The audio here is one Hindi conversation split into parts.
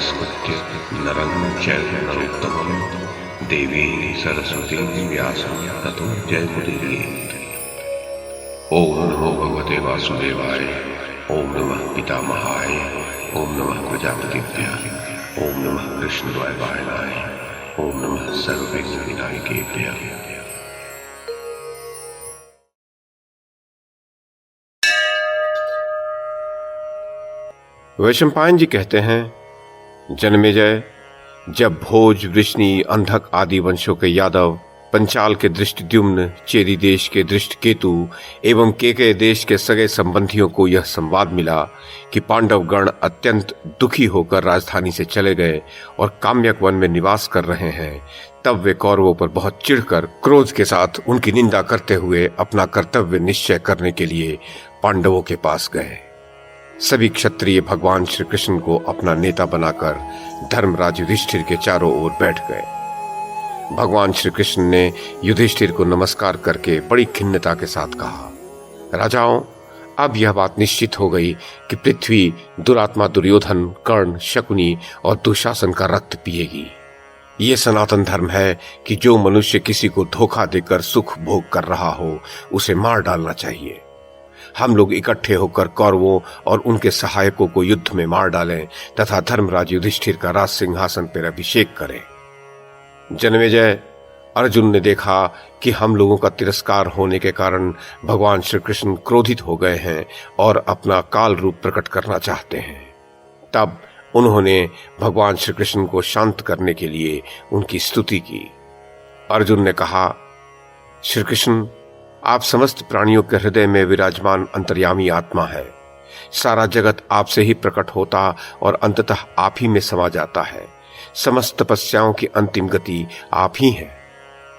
नमस्कृत्य नरं चैव नरोत्तमं देवीं सरस्वतीं व्यासं ततो जयमुदीरयेत्। ओम नमो भगवते वासुदेवाय, ओम नमः पितामहाय, ओम नमः प्रजापतिभ्यः, ओम नमः कृष्णद्वैपायनाय, ओम नमः सर्वविघ्नविनायकेभ्यः। वैशंपायन जी कहते हैं, जन्मेजय, जब भोज, वृष्णि, अंधक आदि वंशों के यादव, पंचाल के दृष्टिद्युम्न, चेरी देश के दृष्टिकेतु एवं केकय देश के सगे संबंधियों को यह संवाद मिला कि पांडव गण अत्यंत दुखी होकर राजधानी से चले गए और काम्यक वन में निवास कर रहे हैं, तब वे कौरवों पर बहुत चिढ़कर क्रोध के साथ उनकी निंदा करते हुए अपना कर्तव्य निश्चय करने के लिए पांडवों के पास गए। सभी क्षत्रिय भगवान श्री कृष्ण को अपना नेता बनाकर धर्मराज युधिष्ठिर के चारों ओर बैठ गए। भगवान श्री कृष्ण ने युधिष्ठिर को नमस्कार करके बड़ी खिन्नता के साथ कहा, राजाओं, अब यह बात निश्चित हो गई कि पृथ्वी दुरात्मा दुर्योधन, कर्ण, शकुनी और दुशासन का रक्त पिएगी। ये सनातन धर्म है कि जो मनुष्य किसी को धोखा देकर सुख भोग कर रहा हो, उसे मार डालना चाहिए। हम लोग इकट्ठे होकर कौरवों और उनके सहायकों को युद्ध में मार डालें तथा धर्मराज युधिष्ठिर का राज सिंहासन पर अभिषेक करें। जन्मेजय, अर्जुन ने देखा कि हम लोगों का तिरस्कार होने के कारण भगवान श्री कृष्ण क्रोधित हो गए हैं और अपना काल रूप प्रकट करना चाहते हैं। तब उन्होंने भगवान श्री कृष्ण को शांत करने के लिए उनकी स्तुति की। अर्जुन ने कहा, श्री कृष्ण, आप समस्त प्राणियों के हृदय में विराजमान अंतर्यामी आत्मा है। सारा जगत आपसे ही प्रकट होता और अंततः आप ही में समा जाता है। समस्त तपस्याओं की अंतिम गति आप ही हैं।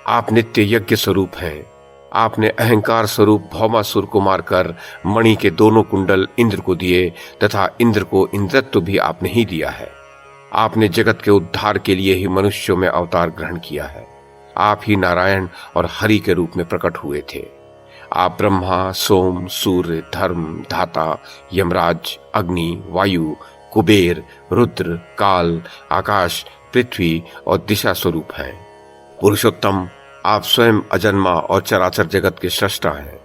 आप नित्य यज्ञ स्वरूप हैं। आपने अहंकार स्वरूप भौमासुर को मारकर मणि के दोनों कुंडल इंद्र को दिए तथा इंद्र को इंद्रत्व भी आपने ही दिया है। आपने जगत के उद्धार के लिए ही मनुष्यों में अवतार ग्रहण किया है। आप ही नारायण और हरि के रूप में प्रकट हुए थे। आप ब्रह्मा, सोम, सूर्य, धर्म, धाता, यमराज, अग्नि, वायु, कुबेर, रुद्र, काल, आकाश, पृथ्वी और दिशा स्वरूप हैं। पुरुषोत्तम, आप स्वयं अजन्मा और चराचर जगत के सृष्टा हैं।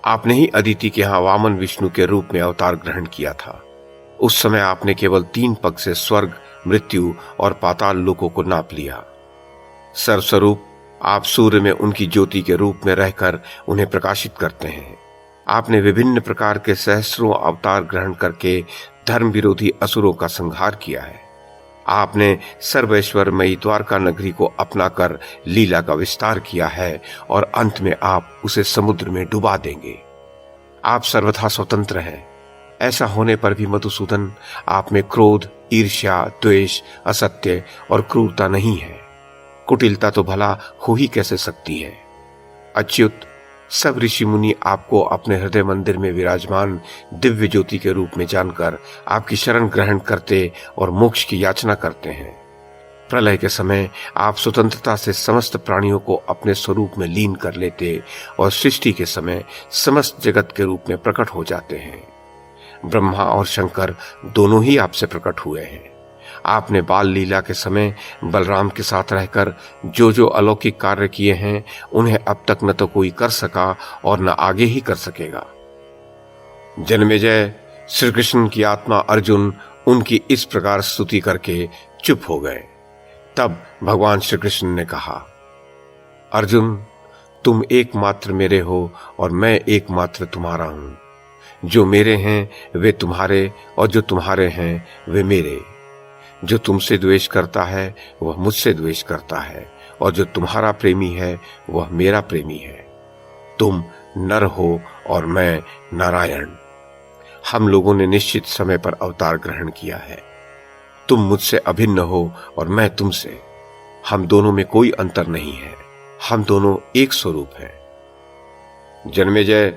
आपने ही अदिति के यहाँ वामन विष्णु के रूप में अवतार ग्रहण किया था। उस समय आपने केवल 3 पग से स्वर्ग, मृत्यु और पाताल लोकों को नाप लिया। सर्वस्वरूप, आप सूर्य में उनकी ज्योति के रूप में रहकर उन्हें प्रकाशित करते हैं। आपने विभिन्न प्रकार के सहस्रों अवतार ग्रहण करके धर्म विरोधी असुरों का संहार किया है। आपने सर्वेश्वरमयी द्वारका नगरी को अपनाकर लीला का विस्तार किया है और अंत में आप उसे समुद्र में डुबा देंगे। आप सर्वथा स्वतंत्र हैं। ऐसा होने पर भी मधुसूदन, आप में क्रोध, ईर्ष्या, द्वेष, असत्य और क्रूरता नहीं है। कुटिलता तो भला हो ही कैसे सकती है। अच्युत, सब ऋषि मुनि आपको अपने हृदय मंदिर में विराजमान दिव्य ज्योति के रूप में जानकर आपकी शरण ग्रहण करते और मोक्ष की याचना करते हैं। प्रलय के समय आप स्वतंत्रता से समस्त प्राणियों को अपने स्वरूप में लीन कर लेते और सृष्टि के समय समस्त जगत के रूप में प्रकट हो जाते हैं। ब्रह्मा और शंकर दोनों ही आपसे प्रकट हुए हैं। आपने बाल लीला के समय बलराम के साथ रहकर जो अलौकिक कार्य किए हैं, उन्हें अब तक न तो कोई कर सका और न आगे ही कर सकेगा। जन्मेजय, श्री कृष्ण की आत्मा अर्जुन उनकी इस प्रकार स्तुति करके चुप हो गए। तब भगवान श्री कृष्ण ने कहा, अर्जुन, तुम एकमात्र मेरे हो और मैं एकमात्र तुम्हारा हूं। जो मेरे हैं वे तुम्हारे और जो तुम्हारे हैं वे मेरे। जो तुमसे द्वेष करता है वह मुझसे द्वेष करता है और जो तुम्हारा प्रेमी है वह मेरा प्रेमी है। तुम नर हो और मैं नारायण। हम लोगों ने निश्चित समय पर अवतार ग्रहण किया है। तुम मुझसे अभिन्न हो और मैं तुमसे। हम दोनों में कोई अंतर नहीं है। हम दोनों एक स्वरूप हैं। जन्मेजय,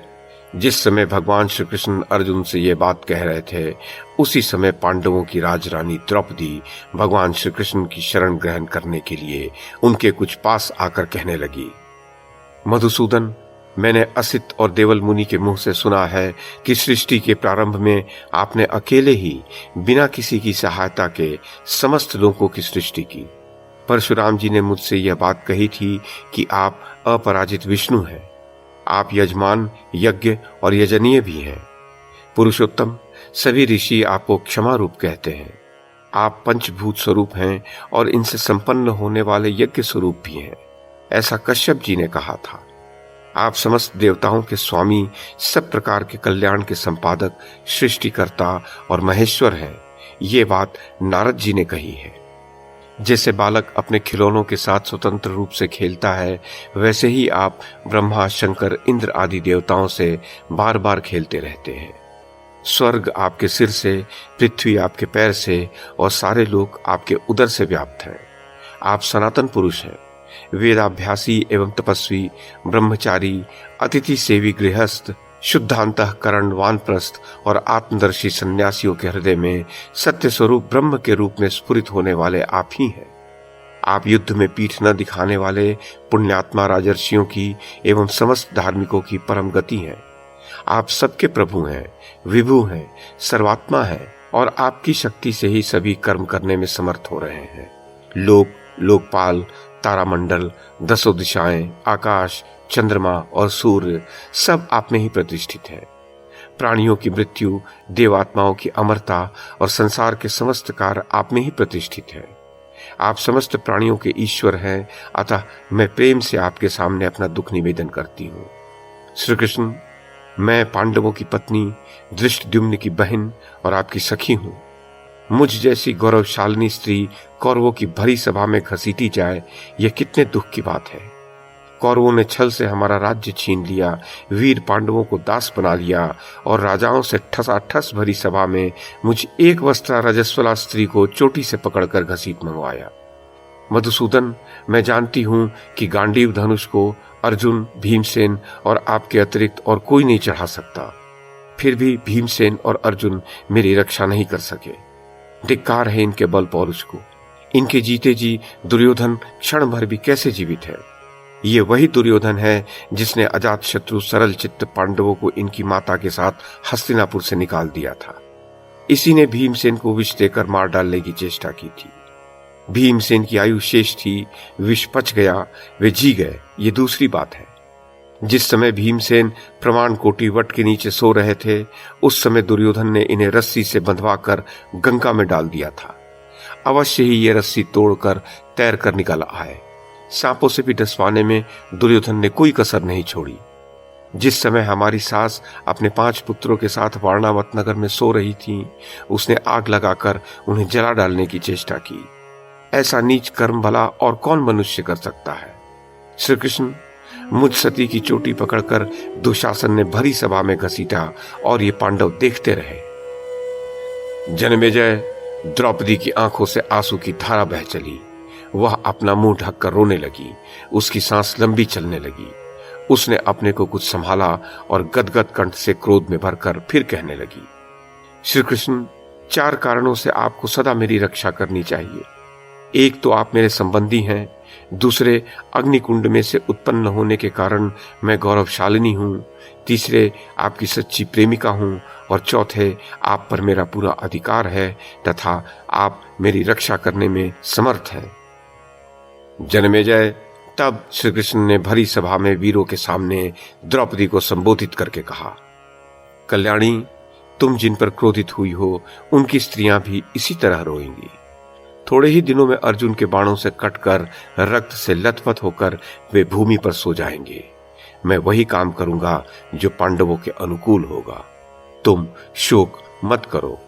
जिस समय भगवान श्री कृष्ण अर्जुन से ये बात कह रहे थे, उसी समय पांडवों की राजरानी द्रौपदी भगवान श्री कृष्ण की शरण ग्रहण करने के लिए उनके कुछ पास आकर कहने लगी, मधुसूदन, मैंने असित और देवल मुनि के मुंह से सुना है कि सृष्टि के प्रारंभ में आपने अकेले ही बिना किसी की सहायता के समस्त लोगों की सृष्टि की। परशुराम जी ने मुझसे यह बात कही थी कि आप अपराजित विष्णु हैं। आप यजमान, यज्ञ और यजनीय भी हैं। पुरुषोत्तम, सभी ऋषि आपको क्षमा रूप कहते हैं। आप पंचभूत स्वरूप हैं और इनसे संपन्न होने वाले यज्ञ स्वरूप भी हैं, ऐसा कश्यप जी ने कहा था। आप समस्त देवताओं के स्वामी, सब प्रकार के कल्याण के संपादक, सृष्टिकर्ता और महेश्वर हैं। ये बात नारद जी ने कही है। जैसे बालक अपने खिलौनों के साथ स्वतंत्र रूप से खेलता है, वैसे ही आप ब्रह्मा, शंकर, इंद्र आदि देवताओं से बार बार खेलते रहते हैं। स्वर्ग आपके सिर से, पृथ्वी आपके पैर से और सारे लोग आपके उदर से व्याप्त हैं। आप सनातन पुरुष हैं। वेदाभ्यासी एवं तपस्वी, ब्रह्मचारी, अतिथि सेवी गृहस्थ, शुद्धांतःकरण वानप्रस्थ और आत्मदर्शी सन्यासियों के हृदय में सत्य स्वरूप ब्रह्म के रूप में स्फुरित होने वाले आप ही हैं। आप युद्ध में पीठ न दिखाने वाले पुण्यात्मा राजर्षियों की एवं समस्त धार्मिकों की परम गति हैं। आप सबके प्रभु हैं, विभु हैं, सर्वात्मा हैं और आपकी शक्ति से ही सभी कर्म करने में समर्थ हो रहे हैं। लोक, लोकपाल, तारामंडल, दसों दिशाएं, आकाश, चंद्रमा और सूर्य सब आप में ही प्रतिष्ठित है। प्राणियों की मृत्यु, देवात्माओं की अमरता और संसार के समस्त कार्य आप में ही प्रतिष्ठित है। आप समस्त प्राणियों के ईश्वर हैं, अतः मैं प्रेम से आपके सामने अपना दुख निवेदन करती हूँ। श्री कृष्ण, मैं पांडवों की पत्नी, धृष्टद्युम्न की बहन और आपकी सखी हूँ। मुझ जैसी गौरवशालिनी स्त्री कौरवों की भरी सभा में घसीटी जाए, यह कितने दुख की बात है। कौरवों ने छल से हमारा राज्य छीन लिया, वीर पांडवों को दास बना लिया और राजाओं से ठसाठस भरी सभा में मुझ एक वस्त्रा रजस्वला स्त्री को चोटी से पकड़कर घसीट मंगवाया। मधुसूदन, मैं जानती हूं कि गांडीव धनुष को अर्जुन, भीमसेन और आपके अतिरिक्त और कोई नहीं चढ़ा सकता। फिर भी भीमसेन और अर्जुन मेरी रक्षा नहीं कर सके। धिक्कार है इनके बल पौरुष को। इनके जीते जी दुर्योधन क्षण भर भी कैसे जीवित है। ये वही दुर्योधन है जिसने अजात शत्रु सरल चित्त पांडवों को इनकी माता के साथ हस्तिनापुर से निकाल दिया था। इसी ने भीमसेन को विष देकर मार डालने की चेष्टा की थी। भीमसेन की आयु शेष थी, विष पच गया, वे जी गए, ये दूसरी बात है। जिस समय भीमसेन प्रमाण कोटि वट के नीचे सो रहे थे, उस समय दुर्योधन ने इन्हें रस्सी से बंधवाकर गंगा में डाल दिया था। अवश्य ही ये रस्सी तोड़कर तैर कर निकल आए। सांपों से भी डसवाने में दुर्योधन ने कोई कसर नहीं छोड़ी। जिस समय हमारी सास अपने 5 पुत्रों के साथ वारणावत नगर में सो रही थी, उसने आग लगाकर उन्हें जला डालने की चेष्टा की। ऐसा नीच कर्म भला और कौन मनुष्य कर सकता है। श्री कृष्ण, मुझ सती की चोटी पकड़कर दुशासन ने भरी सभा में घसीटा और ये पांडव देखते रहे। जन्मेजय, द्रौपदी की आंखों से आंसू की धारा बह चली। वह अपना मुंह ढककर रोने लगी। उसकी सांस लंबी चलने लगी। उसने अपने को कुछ संभाला और गदगद कंठ से क्रोध में भरकर फिर कहने लगी, श्री कृष्ण, 4 कारणों से आपको सदा मेरी रक्षा करनी चाहिए। एक तो आप मेरे संबंधी हैं, दूसरे अग्निकुंड में से उत्पन्न होने के कारण मैं गौरवशालिनी हूँ, तीसरे आपकी सच्ची प्रेमिका हूँ और चौथे आप पर मेरा पूरा अधिकार है तथा आप मेरी रक्षा करने में समर्थ हैं। जन्मेजय, तब श्री कृष्ण ने भरी सभा में वीरों के सामने द्रौपदी को संबोधित करके कहा, कल्याणी, तुम जिन पर क्रोधित हुई हो उनकी स्त्रियां भी इसी तरह रोएंगी। थोड़े ही दिनों में अर्जुन के बाणों से कटकर रक्त से लथपथ होकर वे भूमि पर सो जाएंगे। मैं वही काम करूंगा जो पांडवों के अनुकूल होगा। तुम शोक मत करो।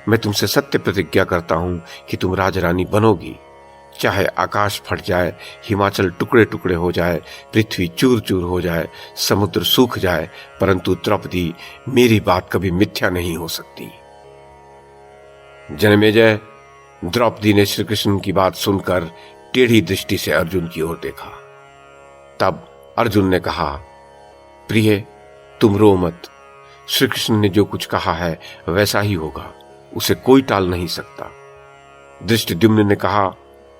मैं तुमसे सत्य प्रतिज्ञा करता हूं कि तुम राजरानी बनोगी। चाहे आकाश फट जाए, हिमाचल टुकड़े टुकड़े हो जाए, पृथ्वी चूर चूर हो जाए, समुद्र सूख जाए, परंतु द्रौपदी, मेरी बात कभी मिथ्या नहीं हो सकती। जन्मेजय, द्रौपदी ने श्री कृष्ण की बात सुनकर टेढ़ी दृष्टि से अर्जुन की ओर देखा। तब अर्जुन ने कहा, प्रिय, तुम रो मत। श्री कृष्ण ने जो कुछ कहा है वैसा ही होगा, उसे कोई टाल नहीं सकता। धृष्टद्युम्न ने कहा,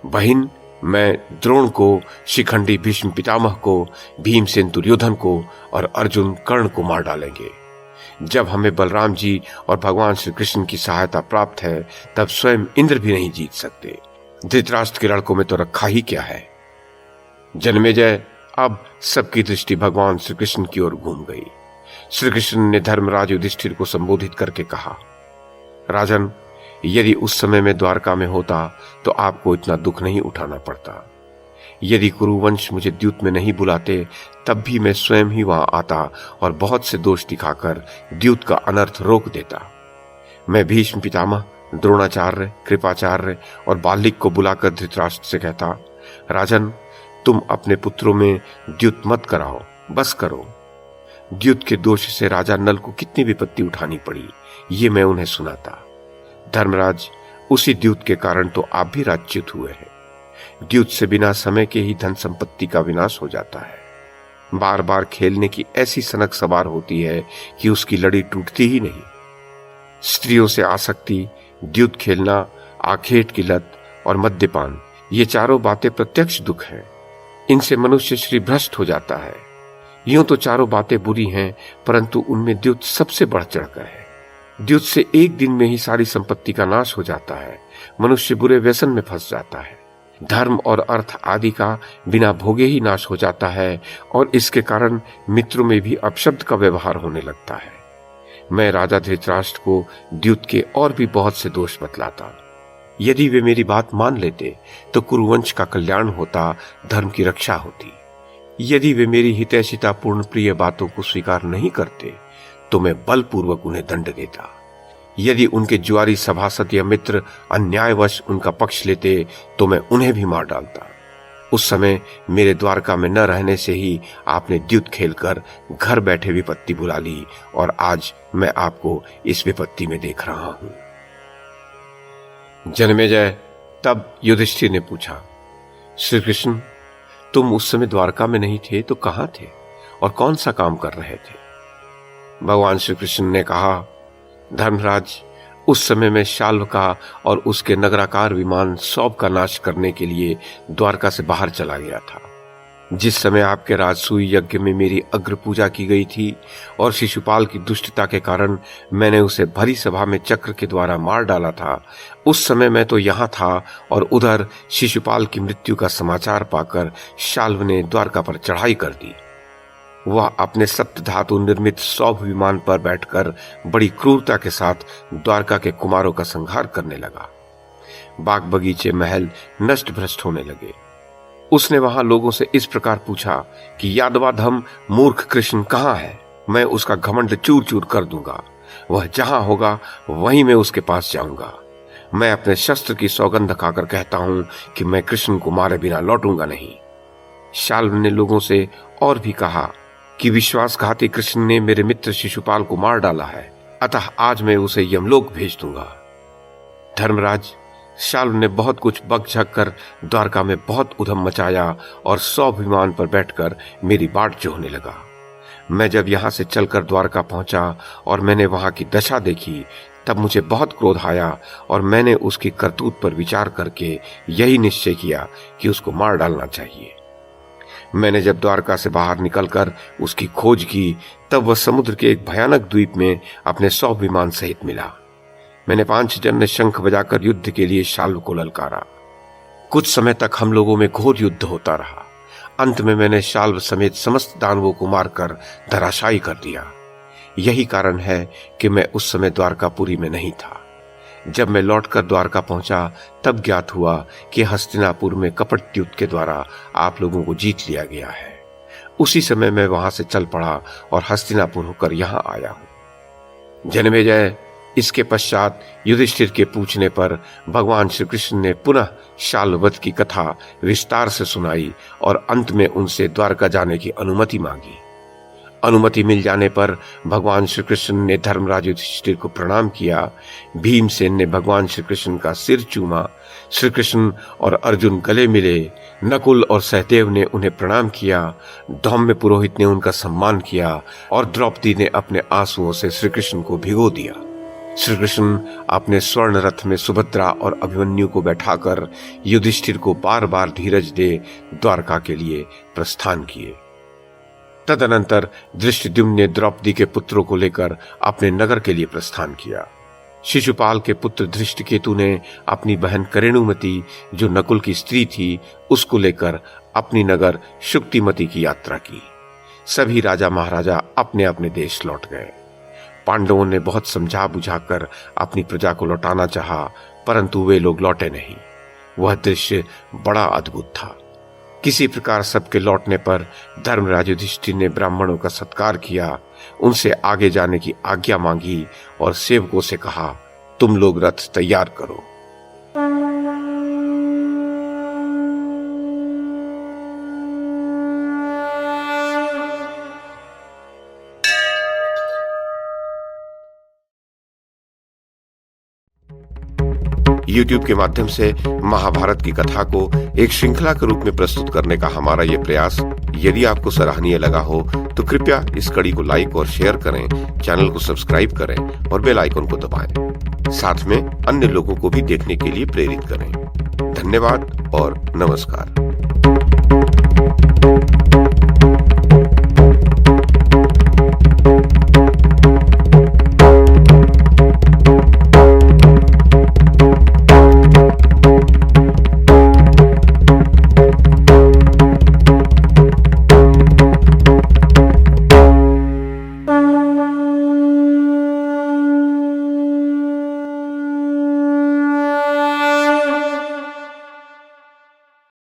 बहन, मैं द्रोण को, शिखंडी भीष्म पितामह को, भीमसेन दुर्योधन को और अर्जुन कर्ण को मार डालेंगे। जब हमें बलराम जी और भगवान श्री कृष्ण की सहायता प्राप्त है, तब स्वयं इंद्र भी नहीं जीत सकते। धृतराष्ट्र के लड़कों में तो रखा ही क्या है। जन्मेजय, अब सबकी दृष्टि भगवान श्री कृष्ण की ओर घूम गई। श्री कृष्ण ने धर्मराज युधिष्ठिर को संबोधित करके कहा, राजन, यदि उस समय में द्वारका में होता तो आपको इतना दुख नहीं उठाना पड़ता। यदि कुरुवंश मुझे द्यूत में नहीं बुलाते, तब भी मैं स्वयं ही वहां आता और बहुत से दोष दिखाकर द्यूत का अनर्थ रोक देता। मैं भीष्म पितामह, द्रोणाचार्य, कृपाचार्य और बाल्लिक को बुलाकर धृतराष्ट्र से कहता, राजन, तुम अपने पुत्रों में द्यूत मत कराओ, बस करो। द्यूत के दोष से राजा नल को कितनी विपत्ति उठानी पड़ी, ये मैं उन्हें सुनाता। धर्मराज, उसी द्यूत के कारण तो आप भी राज्यच्युत हुए हैं। द्यूत से बिना समय के ही धन संपत्ति का विनाश हो जाता है। बार बार खेलने की ऐसी सनक सवार होती है कि उसकी लड़ी टूटती ही नहीं। स्त्रियों से आसक्ति, द्यूत खेलना, आखेट की लत और मद्यपान, ये चारों बातें प्रत्यक्ष दुख हैं। इनसे मनुष्य श्री भ्रष्ट हो जाता है। यूं तो चारों बातें बुरी हैं, परंतु उनमें द्यूत सबसे बढ़ चढ़कर है। द्यूत से एक दिन में ही सारी संपत्ति का नाश हो जाता है। मनुष्य बुरे व्यसन में फंस जाता है। धर्म और अर्थ आदि का बिना भोगे ही नाश हो जाता है और इसके कारण मित्रों में भी अपशब्द का व्यवहार होने लगता है। मैं राजा धृतराष्ट्र को द्यूत के और भी बहुत से दोष बतलाता। यदि वे मेरी बात मान लेते तो कुरुवंश का कल्याण होता, धर्म की रक्षा होती। यदि वे मेरी हितैषिता पूर्ण प्रिय बातों को स्वीकार नहीं करते तो मैं बलपूर्वक उन्हें दंड देता। यदि उनके जुआरी सभासद या मित्र अन्यायवश उनका पक्ष लेते तो मैं उन्हें भी मार डालता। उस समय मेरे द्वारका में न रहने से ही आपने द्यूत खेलकर घर बैठे विपत्ति बुला ली और आज मैं आपको इस विपत्ति में देख रहा हूं। जन्मेजय, तब युधिष्ठिर ने पूछा, श्री कृष्ण, तुम उस समय द्वारका में नहीं थे तो कहां थे और कौन सा काम कर रहे थे? भगवान श्री कृष्ण ने कहा, धर्मराज, उस समय में शाल्व का और उसके नगराकार विमान सौभ का नाश करने के लिए द्वारका से बाहर चला गया था। जिस समय आपके राजसूय यज्ञ में मेरी अग्र पूजा की गई थी और शिशुपाल की दुष्टता के कारण मैंने उसे भरी सभा में चक्र के द्वारा मार डाला था, उस समय मैं तो यहाँ था और उधर शिशुपाल की मृत्यु का समाचार पाकर शाल्व ने द्वारका पर चढ़ाई कर दी। वह अपने सप्त धातु निर्मित सौभ विमान पर बैठकर बड़ी क्रूरता के साथ द्वारका के कुमारों का संहार करने लगा। बाग बगीचे, महल नष्ट भ्रष्ट होने लगे। उसने वहां लोगों से इस प्रकार पूछा कि यादवाधम मूर्ख कृष्ण कहाँ है? मैं उसका घमंड चूर चूर कर दूंगा। वह जहां होगा वहीं मैं उसके पास जाऊंगा। मैं अपने शस्त्र की सौगंध खाकर कहता हूं कि मैं कृष्ण को मारे बिना लौटूंगा नहीं। शाल्व ने लोगों से और भी कहा कि विश्वासघाती कृष्ण ने मेरे मित्र शिशुपाल को मार डाला है, अतः आज मैं उसे यमलोक भेज दूंगा। धर्मराज, शाल्व ने बहुत कुछ बकझक कर द्वारका में बहुत उधम मचाया और सौभ विमान पर बैठकर मेरी बाट जोहने लगा। मैं जब यहाँ से चलकर द्वारका पहुंचा और मैंने वहां की दशा देखी, तब मुझे बहुत क्रोध आया और मैंने उसकी करतूत पर विचार करके यही निश्चय किया कि उसको मार डालना चाहिए। मैंने जब द्वारका से बाहर निकलकर उसकी खोज की, तब वह समुद्र के एक भयानक द्वीप में अपने सौभ विमान सहित मिला। मैंने पांचजन्य ने शंख बजाकर युद्ध के लिए शाल्व को ललकारा। कुछ समय तक हम लोगों में घोर युद्ध होता रहा। अंत में मैंने शाल्व समेत समस्त दानवों को मारकर धराशायी कर दिया। यही कारण है कि मैं उस समय द्वारकापुरी में नहीं था। जब मैं लौटकर द्वारका पहुंचा, तब ज्ञात हुआ कि हस्तिनापुर में कपटद्यूत के द्वारा आप लोगों को जीत लिया गया है। उसी समय मैं वहां से चल पड़ा और हस्तिनापुर होकर यहां आया हूं। जन्मेजय, इसके पश्चात युधिष्ठिर के पूछने पर भगवान श्री कृष्ण ने पुनः शाल्ववध की कथा विस्तार से सुनाई और अंत में उनसे द्वारका जाने की अनुमति मांगी। अनुमति मिल जाने पर भगवान श्री कृष्ण ने धर्मराज युधिष्ठिर को प्रणाम किया। भीमसेन ने भगवान श्री कृष्ण का सिर चूमा। श्री कृष्ण और अर्जुन गले मिले। नकुल और सहदेव ने उन्हें प्रणाम किया। धौम्य पुरोहित ने उनका सम्मान किया और द्रौपदी ने अपने आंसुओं से श्री कृष्ण को भिगो दिया। श्री कृष्ण अपने स्वर्ण रथ में सुभद्रा और अभिमन्यु को बैठाकर युधिष्ठिर को बार बार धीरज दे द्वारका के लिए प्रस्थान किए। तदनंतर धृष्टद्युम्न ने द्रौपदी के पुत्रों को लेकर अपने नगर के लिए प्रस्थान किया। शिशुपाल के पुत्र धृष्टकेतु ने अपनी बहन करेणुमति, जो नकुल की स्त्री थी, उसको लेकर अपनी नगर शुक्तिमति की यात्रा की। सभी राजा महाराजा अपने अपने देश लौट गए। पांडवों ने बहुत समझा बुझाकर अपनी प्रजा को लौटाना चाहा, परंतु वे लोग लौटे नहीं। वह दृश्य बड़ा अद्भुत था। किसी प्रकार सबके लौटने पर धर्मराज युधिष्ठिर ने ब्राह्मणों का सत्कार किया, उनसे आगे जाने की आज्ञा मांगी और सेवकों से कहा, तुम लोग रथ तैयार करो। YouTube के माध्यम से महाभारत की कथा को एक श्रृंखला के रूप में प्रस्तुत करने का हमारा ये प्रयास यदि आपको सराहनीय लगा हो तो कृपया इस कड़ी को लाइक और शेयर करें, चैनल को सब्सक्राइब करें और बेल आइकन को दबाएं। साथ में अन्य लोगों को भी देखने के लिए प्रेरित करें। धन्यवाद और नमस्कार।